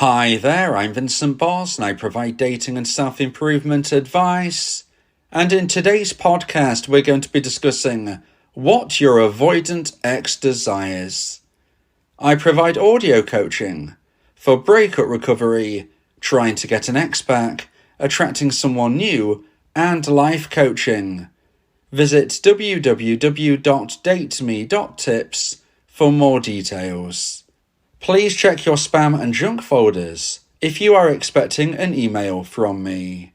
Hi there, I'm Vincent Boss and I provide dating and self-improvement advice. And in today's podcast, we're going to be discussing what your avoidant ex desires. I provide audio coaching for breakup recovery, trying to get an ex back, attracting someone new, and life coaching. Visit www.dateme.tips for more details. Please check your spam and junk folders if you are expecting an email from me.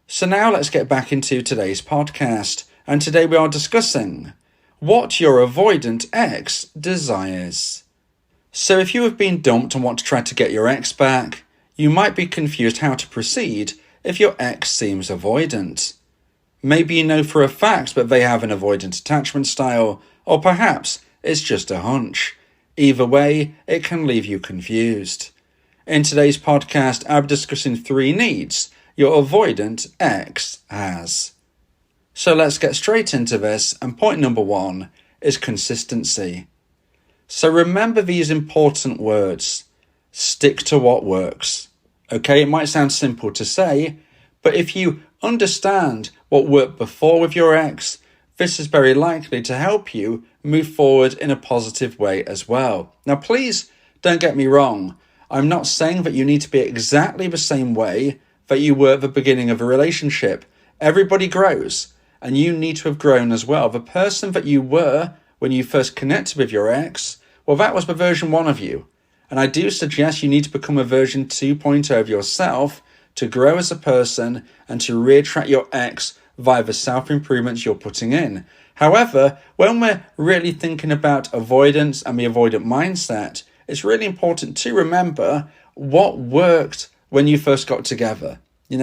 So now let's get back into today's podcast, and today we are discussing what your avoidant ex desires. So if you have been dumped and want to try to get your ex back, you might be confused how to proceed if your ex seems avoidant. Maybe you know for a fact that they have an avoidant attachment style, or perhaps it's just a hunch. Either way, it can leave you confused. In today's podcast, I'll be discussing 3 needs your avoidant ex has. So let's get straight into this, and point number 1 is consistency. So remember these important words. Stick to what works. Okay, it might sound simple to say, but if you understand what worked before with your ex, this is very likely to help you move forward in a positive way as well. Now, please don't get me wrong. I'm not saying that you need to be exactly the same way that you were at the beginning of a relationship. Everybody grows, and you need to have grown as well. The person that you were when you first connected with your ex, well, that was the version 1 of you. And I do suggest you need to become a version 2.0 of yourself to grow as a person and to reattract your ex via the self-improvements you're putting in. However, when we're really thinking about avoidance and the avoidant mindset, it's really important to remember what worked when you first got together.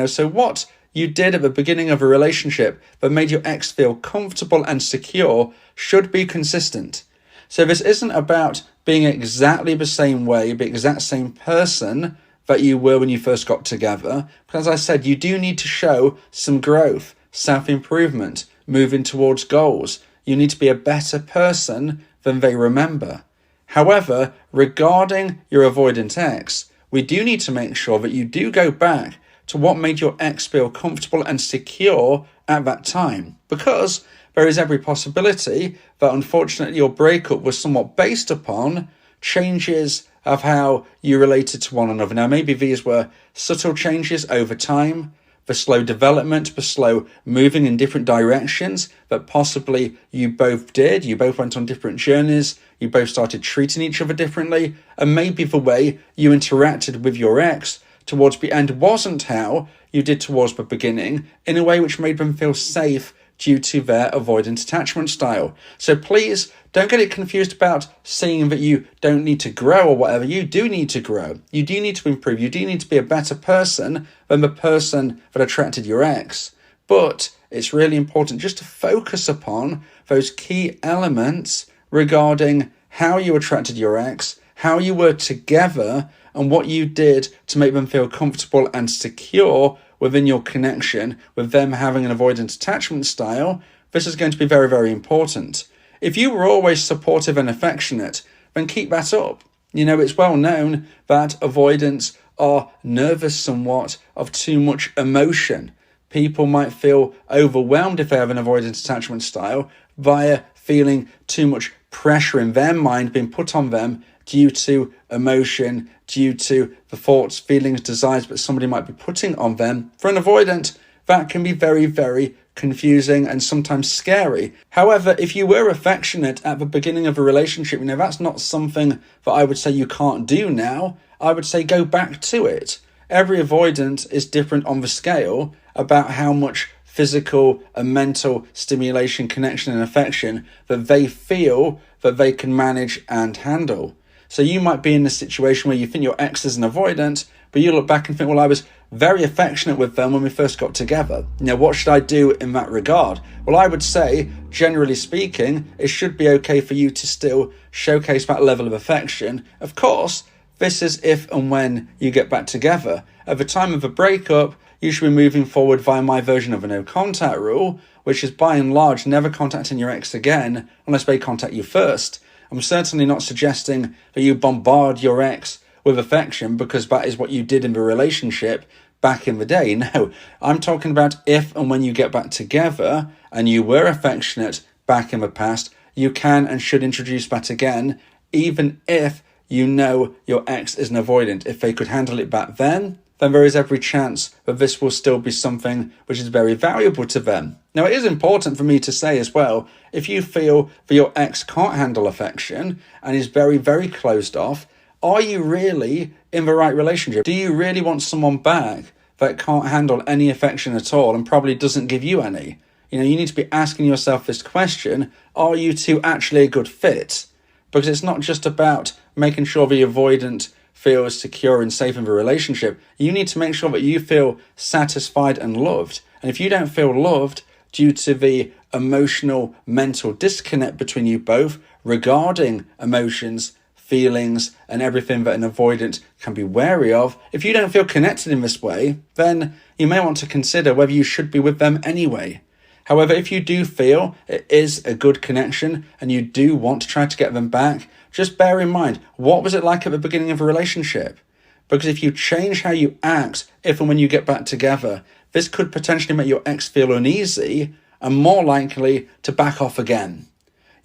So what you did at the beginning of a relationship that made your ex feel comfortable and secure should be consistent. So this isn't about being exactly the same way, the exact same person that you were when you first got together. Because as I said, you do need to show some growth, self-improvement, moving towards goals. You need to be a better person than they remember. However, regarding your avoidant ex, we do need to make sure that you do go back to what made your ex feel comfortable and secure at that time, because there is every possibility that unfortunately your breakup was somewhat based upon changes of how you related to one another. Now, maybe these were subtle changes over time, the slow development, the slow moving in different directions that possibly you both did. You both went on different journeys. You both started treating each other differently. And maybe the way you interacted with your ex towards the end wasn't how you did towards the beginning, in a way which made them feel safe due to their avoidant attachment style. So please don't get it confused about saying that you don't need to grow or whatever. You do need to grow. You do need to improve. You do need to be a better person than the person that attracted your ex. But it's really important just to focus upon those key elements regarding how you attracted your ex, how you were together, and what you did to make them feel comfortable and secure within your connection, with them having an avoidant attachment style. This is going to be very, very important. If you were always supportive and affectionate, then keep that up. It's well known that avoidants are nervous somewhat of too much emotion. People might feel overwhelmed if they have an avoidant attachment style via feeling too much pressure in their mind being put on them due to emotion, due to the thoughts, feelings, desires that somebody might be putting on them. For an avoidant, that can be very, very confusing and sometimes scary. However, if you were affectionate at the beginning of a relationship, that's not something that I would say you can't do now. I would say go back to it. Every avoidant is different on the scale about how much physical and mental stimulation, connection and affection that they feel that they can manage and handle. So you might be in a situation where you think your ex is an avoidant, but you look back and think, well, I was very affectionate with them when we first got together. What should I do in that regard? Well, I would say, generally speaking, it should be okay for you to still showcase that level of affection. Of course, this is if and when you get back together. At the time of a breakup, you should be moving forward via my version of a no contact rule, which is by and large never contacting your ex again unless they contact you first. I'm certainly not suggesting that you bombard your ex with affection because that is what you did in the relationship back in the day. No, I'm talking about if and when you get back together and you were affectionate back in the past, you can and should introduce that again, even if you know your ex is an avoidant. If they could handle it back then there is every chance that this will still be something which is very valuable to them. Now, it is important for me to say as well, if you feel that your ex can't handle affection and is very, very closed off, are you really in the right relationship? Do you really want someone back that can't handle any affection at all and probably doesn't give you any? You need to be asking yourself this question, are you two actually a good fit? Because it's not just about making sure the avoidant feels secure and safe in the relationship. You need to make sure that you feel satisfied and loved. And if you don't feel loved due to the emotional, mental disconnect between you both regarding emotions, feelings, and everything that an avoidant can be wary of, if you don't feel connected in this way, then you may want to consider whether you should be with them anyway. However, if you do feel it is a good connection and you do want to try to get them back, just bear in mind, what was it like at the beginning of a relationship? Because if you change how you act if and when you get back together, this could potentially make your ex feel uneasy and more likely to back off again.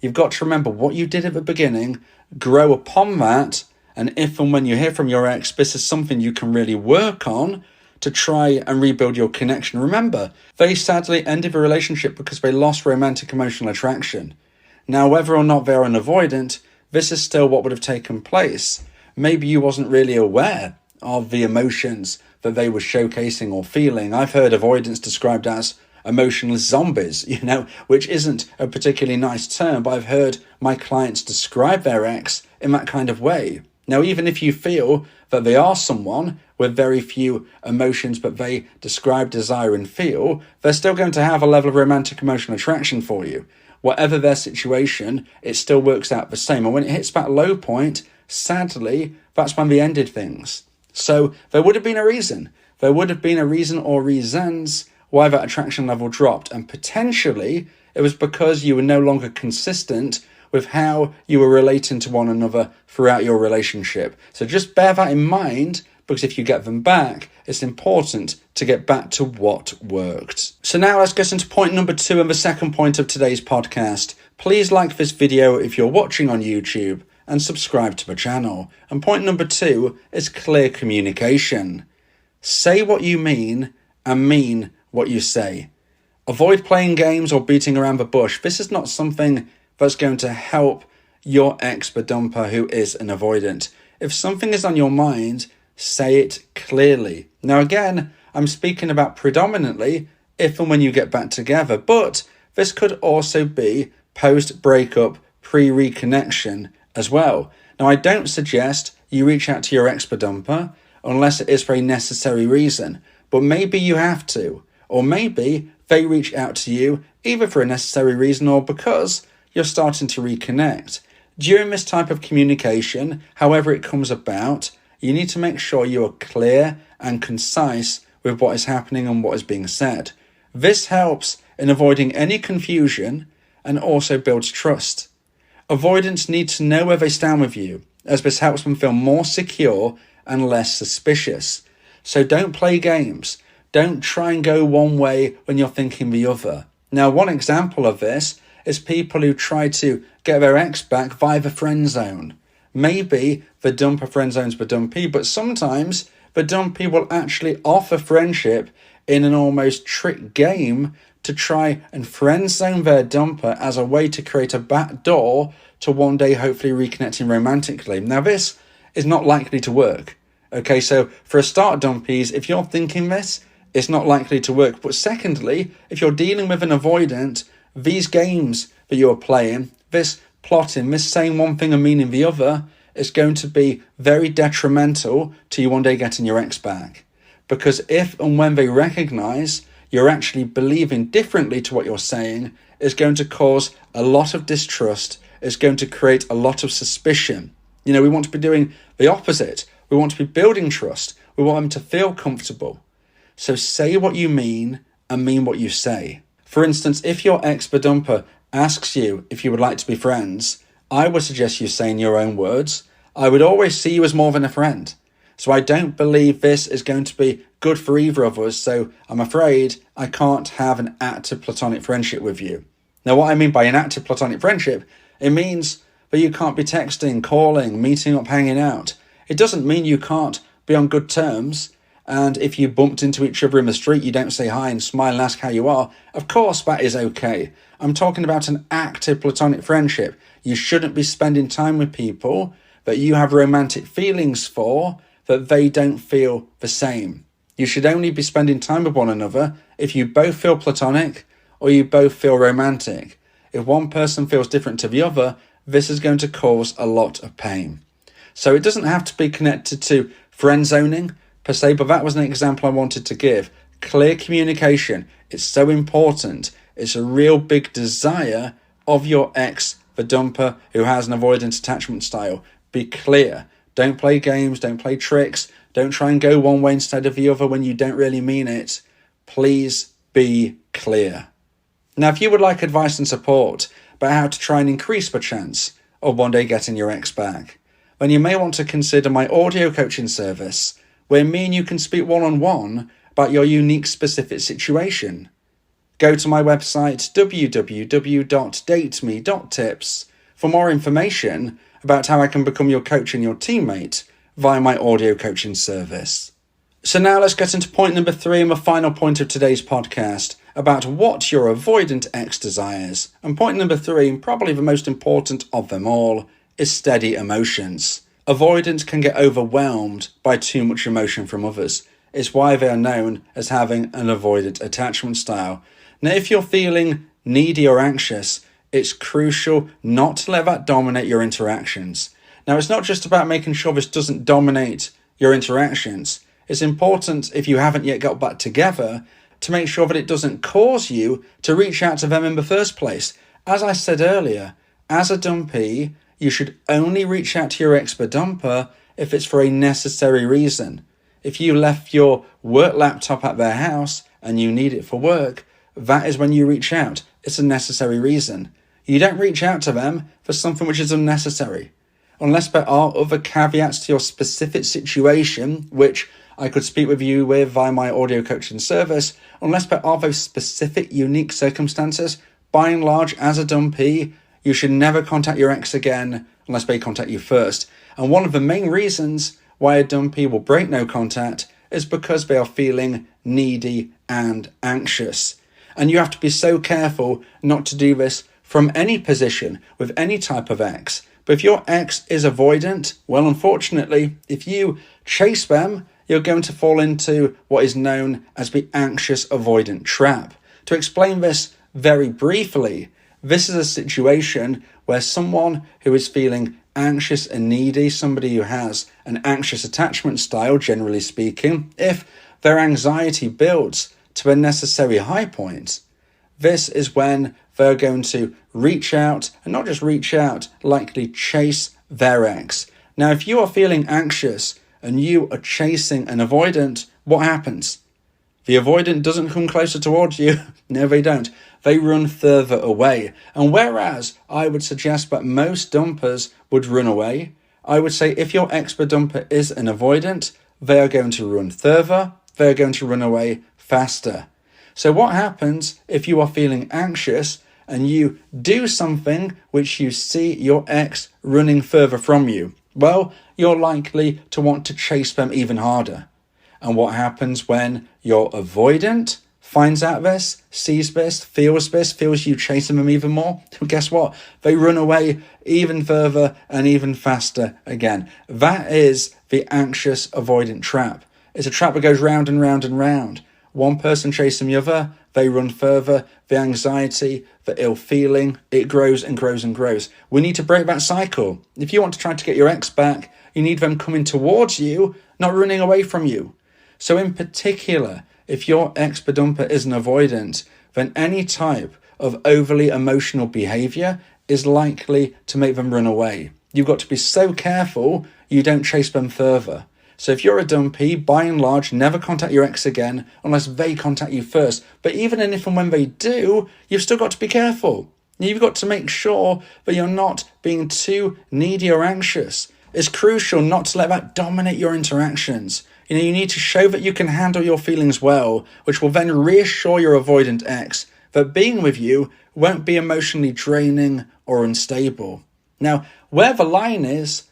You've got to remember what you did at the beginning, grow upon that, and if and when you hear from your ex, this is something you can really work on to try and rebuild your connection. Remember, they sadly ended the relationship because they lost romantic emotional attraction. Now, whether or not they're an avoidant, this is still what would have taken place. Maybe you wasn't really aware of the emotions that they were showcasing or feeling. I've heard avoidance described as emotionless zombies, which isn't a particularly nice term, but I've heard my clients describe their ex in that kind of way. Now, even if you feel that they are someone with very few emotions, but they describe, desire, and feel, they're still going to have a level of romantic emotional attraction for you. Whatever their situation, it still works out the same. And when it hits that low point, sadly, that's when they ended things. So there would have been a reason. There would have been a reason or reasons why that attraction level dropped. And potentially, it was because you were no longer consistent with how you were relating to one another throughout your relationship. So just bear that in mind, because if you get them back, it's important to get back to what worked. So now let's get into point number 2 and the second point of today's podcast. Please like this video if you're watching on YouTube and subscribe to the channel. And point number 2 is clear communication. Say what you mean and mean what you say. Avoid playing games or beating around the bush. This is not something that's going to help your ex, the dumper, who is an avoidant. If something is on your mind, say it clearly. Now again, I'm speaking about predominantly if and when you get back together, but this could also be post-breakup, pre-reconnection as well. Now I don't suggest you reach out to your ex, the dumper, unless it is for a necessary reason, but maybe you have to, or maybe they reach out to you either for a necessary reason or because you're starting to reconnect. During this type of communication, however it comes about, you need to make sure you are clear and concise with what is happening and what is being said. This helps in avoiding any confusion and also builds trust. Avoidants need to know where they stand with you, as this helps them feel more secure and less suspicious. So don't play games. Don't try and go one way when you're thinking the other. Now, one example of this is people who try to get their ex back via the friend zone. Maybe the dumper friend zones the dumpy, but sometimes the dumpy will actually offer friendship in an almost trick game to try and friend zone their dumper as a way to create a back door to one day hopefully reconnecting romantically. Now, this is not likely to work. Okay, so for a start, dumpies, if you're thinking this, it's not likely to work. But secondly, if you're dealing with an avoidant, these games that you're playing, this plotting, this saying one thing and meaning the other, is going to be very detrimental to you one day getting your ex back. Because if and when they recognize you're actually believing differently to what you're saying, it's going to cause a lot of distrust. It's going to create a lot of suspicion. We want to be doing the opposite. We want to be building trust. We want them to feel comfortable. So say what you mean and mean what you say. For instance, if your ex, the dumper, asks you if you would like to be friends, I would suggest you say in your own words, I would always see you as more than a friend. So I don't believe this is going to be good for either of us, so I'm afraid I can't have an active platonic friendship with you. Now, what I mean by an active platonic friendship, it means that you can't be texting, calling, meeting up, hanging out. It doesn't mean you can't be on good terms, and if you bumped into each other in the street, you don't say hi and smile and ask how you are. Of course, that is okay. I'm talking about an active platonic friendship. You shouldn't be spending time with people that you have romantic feelings for, that they don't feel the same. You should only be spending time with one another if you both feel platonic or you both feel romantic. If one person feels different to the other, this is going to cause a lot of pain. So it doesn't have to be connected to friend zoning per se, but that was an example I wanted to give. Clear communication, it's so important. It's a real big desire of your ex, the dumper, who has an avoidant attachment style. Be clear. Don't play games, don't play tricks, don't try and go one way instead of the other when you don't really mean it. Please be clear. Now, if you would like advice and support about how to try and increase the chance of one day getting your ex back, then you may want to consider my audio coaching service, where me and you can speak one-on-one about your unique specific situation. Go to my website, www.dateme.tips, for more information about how I can become your coach and your teammate via my audio coaching service. So now let's get into point number 3 and the final point of today's podcast about what your avoidant ex desires. And point number 3, and probably the most important of them all, is steady emotions. Avoidants can get overwhelmed by too much emotion from others. It's why they are known as having an avoidant attachment style. Now, if you're feeling needy or anxious, it's crucial not to let that dominate your interactions. Now, it's not just about making sure this doesn't dominate your interactions. It's important, if you haven't yet got back together, to make sure that it doesn't cause you to reach out to them in the first place. As I said earlier, as a dumpy, you should only reach out to your ex-dumper if it's for a necessary reason. If you left your work laptop at their house and you need it for work, that is when you reach out. It's a necessary reason. You don't reach out to them for something which is unnecessary. Unless there are other caveats to your specific situation, which I could speak with you with via my audio coaching service, unless there are those specific unique circumstances, by and large, as a dumpy, you should never contact your ex again unless they contact you first. And one of the main reasons why a dumpy will break no contact is because they are feeling needy and anxious. And you have to be so careful not to do this from any position with any type of ex. But if your ex is avoidant, well, unfortunately, if you chase them, you're going to fall into what is known as the anxious avoidant trap. To explain this very briefly, this is a situation where someone who is feeling anxious and needy, somebody who has an anxious attachment style, generally speaking, if their anxiety builds to a necessary high point, this is when they're going to reach out, and not just reach out, likely chase their ex. Now, if you are feeling anxious and you are chasing an avoidant, what happens? The avoidant doesn't come closer towards you. No, they don't. They run further away. And whereas I would suggest that most dumpers would run away, I would say if your ex-dumper is an avoidant, they are going to run further, they are going to run away faster. So what happens if you are feeling anxious and you do something which you see your ex running further from you? Well, you're likely to want to chase them even harder. And what happens when your avoidant finds out this, sees this, feels you chasing them even more? Guess what? They run away even further and even faster again. That is the anxious avoidant trap. It's a trap that goes round and round and round. One person chasing the other, they run further. The anxiety, the ill feeling, it grows and grows and grows. We need to break that cycle. If you want to try to get your ex back, you need them coming towards you, not running away from you. So in particular, if your ex-dumper is an avoidant, then any type of overly emotional behaviour is likely to make them run away. You've got to be so careful you don't chase them further. So if you're a dumpy, by and large, never contact your ex again unless they contact you first. But even if and when they do, you've still got to be careful. You've got to make sure that you're not being too needy or anxious. It's crucial not to let that dominate your interactions. You need to show that you can handle your feelings well, which will then reassure your avoidant ex that being with you won't be emotionally draining or unstable. Now, where the line is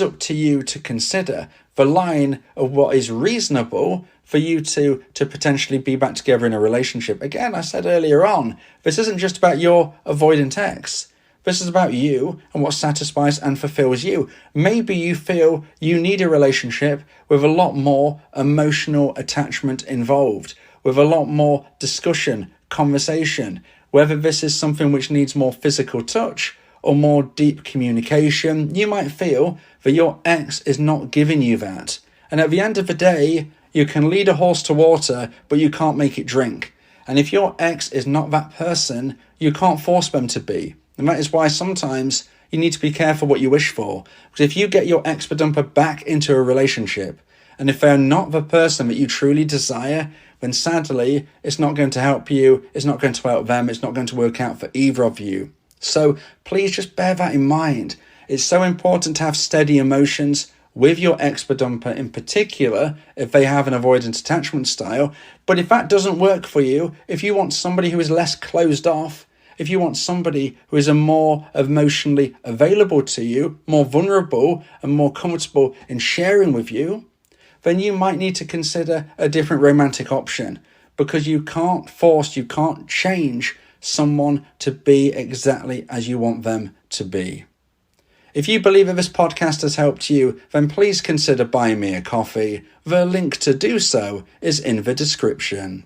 up to you to consider. The line of what is reasonable for you to potentially be back together in a relationship. Again, I said earlier on, this isn't just about your avoidant ex. This is about you and what satisfies and fulfills you. Maybe you feel you need a relationship with a lot more emotional attachment involved, with a lot more discussion, conversation, whether this is something which needs more physical touch or more deep communication. You might feel that your ex is not giving you that. And at the end of the day, you can lead a horse to water, but you can't make it drink. And if your ex is not that person, you can't force them to be. And that is why sometimes you need to be careful what you wish for. Because if you get your ex-dumper back into a relationship, and if they're not the person that you truly desire, then sadly, it's not going to help you, it's not going to help them, it's not going to work out for either of you. So please just bear that in mind. It's so important to have steady emotions with your ex-dumper in particular, if they have an avoidant attachment style. But if that doesn't work for you, if you want somebody who is less closed off, if you want somebody who is more emotionally available to you, more vulnerable and more comfortable in sharing with you, then you might need to consider a different romantic option, because you can't force, you can't change someone to be exactly as you want them to be. If you believe that this podcast has helped you, then please consider buying me a coffee. The link to do so is in the description.